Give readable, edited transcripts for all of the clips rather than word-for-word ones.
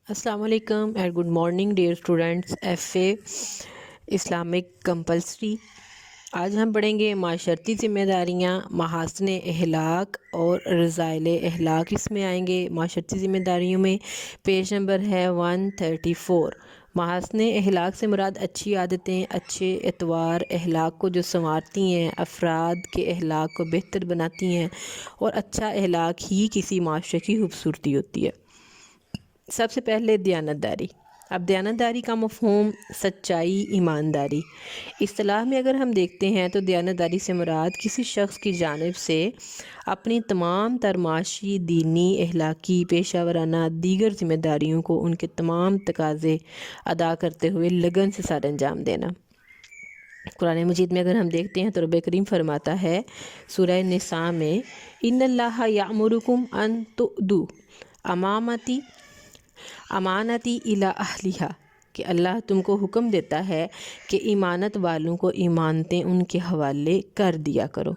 السلام علیکم and good morning dear students F A Islamic compulsory. آج ہم پڑھیں گے معاشرتی ذمہ داریاں، محاسن اخلاق اور رذائل اخلاق اس میں آئیں گے۔ معاشرتی ذمہ داریوں میں پیج نمبر ہے 134۔ محاسن اخلاق سے مراد اچھی عادتیں، اچھے اطوار اخلاق کو جو سنوارتی ہیں، افراد کے اخلاق کو بہتر بناتی ہیں، اور اچھا اخلاق ہی کسی معاشرے کی خوبصورتی ہوتی ہے۔ سب سے پہلے دیانتداری۔ اب دیانتداری کا مفہوم سچائی، ایمانداری۔ اصطلاح میں اگر ہم دیکھتے ہیں تو دیانتداری سے مراد کسی شخص کی جانب سے اپنی تمام تر معاشی، دینی، اخلاقی، پیشہ ورانہ دیگر ذمہ داریوں کو ان کے تمام تقاضے ادا کرتے ہوئے لگن سے سر انجام دینا۔ قرآن مجید میں اگر ہم دیکھتے ہیں تو رب کریم فرماتا ہے سورہ نساء میں، ان اللہ یأمرکم ان تؤدوا امانتی الی اہلہا، کہ اللہ تم کو حکم دیتا ہے کہ امانت والوں کو امانتیں ان کے حوالے کر دیا کرو۔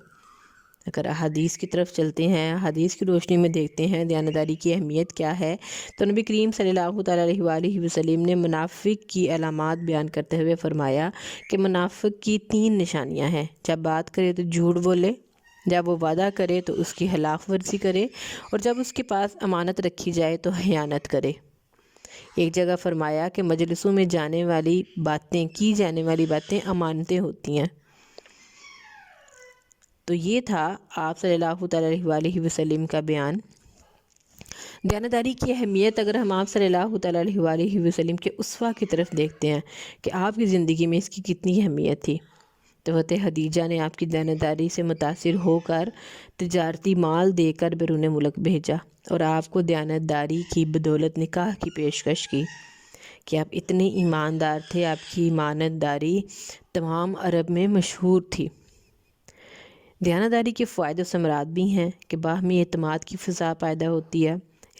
اگر احادیث کی طرف چلتے ہیں، حدیث کی روشنی میں دیکھتے ہیں دیانتداری کی اہمیت کیا ہے، تو نبی کریم صلی اللہ تعالیٰ علیہ وآلہ وسلم نے منافق کی علامات بیان کرتے ہوئے فرمایا کہ منافق کی 3 نشانیاں ہیں۔ جب بات کرے تو جھوٹ بولے، جب وہ وعدہ کرے تو اس کی خلاف ورزی کرے، اور جب اس کے پاس امانت رکھی جائے تو خیانت کرے۔ ایک جگہ فرمایا کہ مجلسوں میں کی جانے والی باتیں امانتیں ہوتی ہیں۔ تو یہ تھا آپ صلی اللہ تعالیٰ علیہ وآلہ وسلم کا بیان۔ دیانتداری کی اہمیت اگر ہم آپ صلی اللہ تعالیٰ علیہ وآلہ وسلم کے اسوہ کی طرف دیکھتے ہیں کہ آپ کی زندگی میں اس کی کتنی اہمیت تھی، تو حضرت خدیجہ نے آپ کی دیانتداری سے متاثر ہو کر تجارتی مال دے کر بیرون ملک بھیجا، اور آپ کو دیانتداری کی بدولت نکاح کی پیشکش کی کہ آپ اتنے ایماندار تھے، آپ کی امانتداری تمام عرب میں مشہور تھی۔ دیانتداری کے فوائد و ثمرات بھی ہیں کہ باہمی اعتماد کی فضا پیدا ہوتی ہے،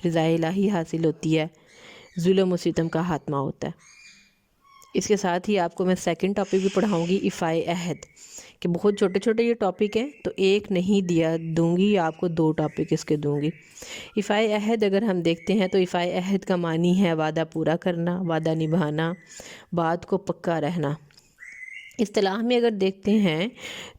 رضا الہی حاصل ہوتی ہے، ظلم و ستم کا خاتمہ ہوتا ہے۔ اس کے ساتھ ہی آپ کو میں سیکنڈ ٹاپک بھی پڑھاؤں گی، ایفائے عہد، کہ بہت چھوٹے چھوٹے یہ ٹاپک ہیں تو ایک نہیں دوں گی، آپ کو 2 ٹاپک اس کے دوں گی۔ ایفائے عہد اگر ہم دیکھتے ہیں تو ایفائے عہد کا معنی ہے وعدہ پورا کرنا، وعدہ نبھانا، بات کو پکا رہنا۔ اصطلاح میں اگر دیکھتے ہیں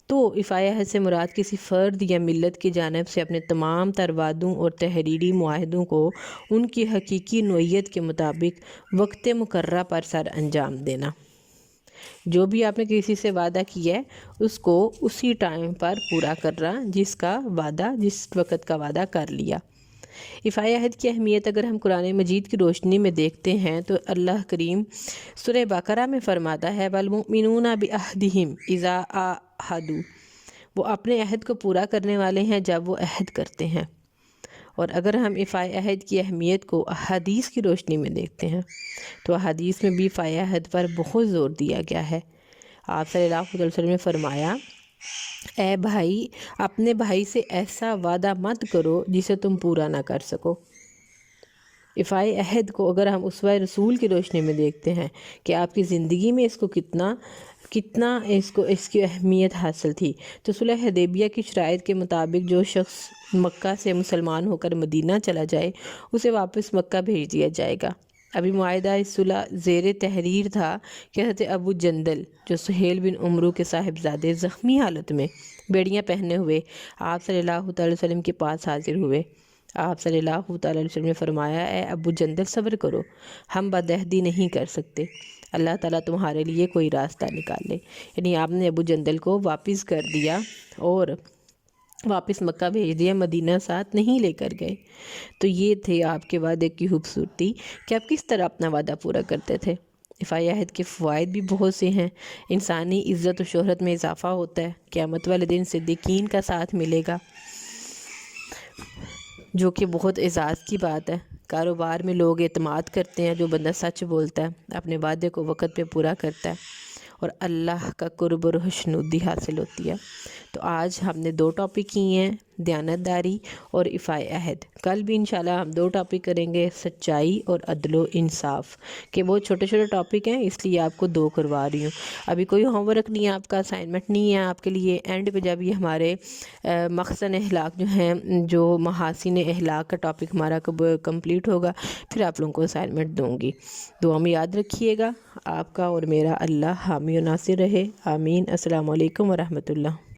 تو ایفائے عہد سے مراد کسی فرد یا ملت کی جانب سے اپنے تمام تر وعدوں اور تحریری معاہدوں کو ان کی حقیقی نوعیت کے مطابق وقت مقررہ پر سر انجام دینا۔ جو بھی آپ نے کسی سے وعدہ کیا ہے اس کو اسی ٹائم پر پورا کرنا، جس وقت کا وعدہ کر لیا۔ ایفائے عہد کی اہمیت اگر ہم قرآن مجید کی روشنی میں دیکھتے ہیں تو اللہ کریم سورہ بقرہ میں فرماتا ہے وَالْمُؤْمِنُونَ بِعَهْدِهِمْ إِذَا عَاهَدُوا، وہ اپنے عہد کو پورا کرنے والے ہیں جب وہ عہد کرتے ہیں۔ اور اگر ہم ایفائے عہد کی اہمیت کو احادیث کی روشنی میں دیکھتے ہیں تو احادیث میں بھی ایفائے عہد پر بہت زور دیا گیا ہے۔ آپ صلی اللہ علیہ وسلم نے فرمایا، اے بھائی، اپنے بھائی سے ایسا وعدہ مت کرو جسے تم پورا نہ کر سکو۔ ایفائے عہد کو اگر ہم اسوہ رسول کی روشنی میں دیکھتے ہیں کہ آپ کی زندگی میں اس کو کتنا اس کی اہمیت حاصل تھی، تو صلح حدیبیہ کی شرائط کے مطابق جو شخص مکہ سے مسلمان ہو کر مدینہ چلا جائے اسے واپس مکہ بھیج دیا جائے گا۔ ابھی معاہدہ صلح زیر تحریر تھا کہ حضرت ابو جندل جو سہیل بن عمرو کے صاحبزادے زخمی حالت میں بیڑیاں پہنے ہوئے آپ صلی اللہ تعالی وسلم کے پاس حاضر ہوئے۔ آپ صلی اللہ تعالی وسلم نے فرمایا، اے ابو جندل صبر کرو، ہم بدعہدی نہیں کر سکتے، اللہ تعالیٰ تمہارے لیے کوئی راستہ نکال لے۔ یعنی آپ نے ابو جندل کو واپس کر دیا اور واپس مکہ بھیج دیا، مدینہ ساتھ نہیں لے کر گئے۔ تو یہ تھے آپ کے وعدے کی خوبصورتی کہ آپ کس طرح اپنا وعدہ پورا کرتے تھے۔ ایفائے عہد کے فوائد بھی بہت سے ہیں۔ انسانی عزت و شہرت میں اضافہ ہوتا ہے، قیامت والے دن صدیقین کا ساتھ ملے گا، جو کہ بہت اعزاز کی بات ہے۔ کاروبار میں لوگ اعتماد کرتے ہیں، جو بندہ سچ بولتا ہے، اپنے وعدے کو وقت پہ پورا کرتا ہے، اور اللہ کا قرب اور خوشنودی حاصل ہوتی ہے۔ تو آج ہم نے 2 ٹاپک کیے ہیں، دیانتداری اور ایفائے عہد۔ کل بھی انشاءاللہ ہم 2 ٹاپک کریں گے، سچائی اور عدل و انصاف، کہ وہ چھوٹے چھوٹے ٹاپک ہیں اس لیے آپ کو 2 کروا رہی ہوں۔ ابھی کوئی ہوم ورک نہیں ہے آپ کا، اسائنمنٹ نہیں ہے آپ کے لیے۔ اینڈ پہ جب یہ ہمارے مخزن اخلاق جو ہیں، جو محاسن اخلاق کا ٹاپک ہمارا کمپلیٹ ہوگا، پھر آپ لوگوں کو اسائنمنٹ دوں گی۔ دعا میں یاد رکھیے گا۔ آپ کا اور میرا اللہ حامی و ناصر رہے، آمین۔ السلام علیکم ورحمۃ اللہ۔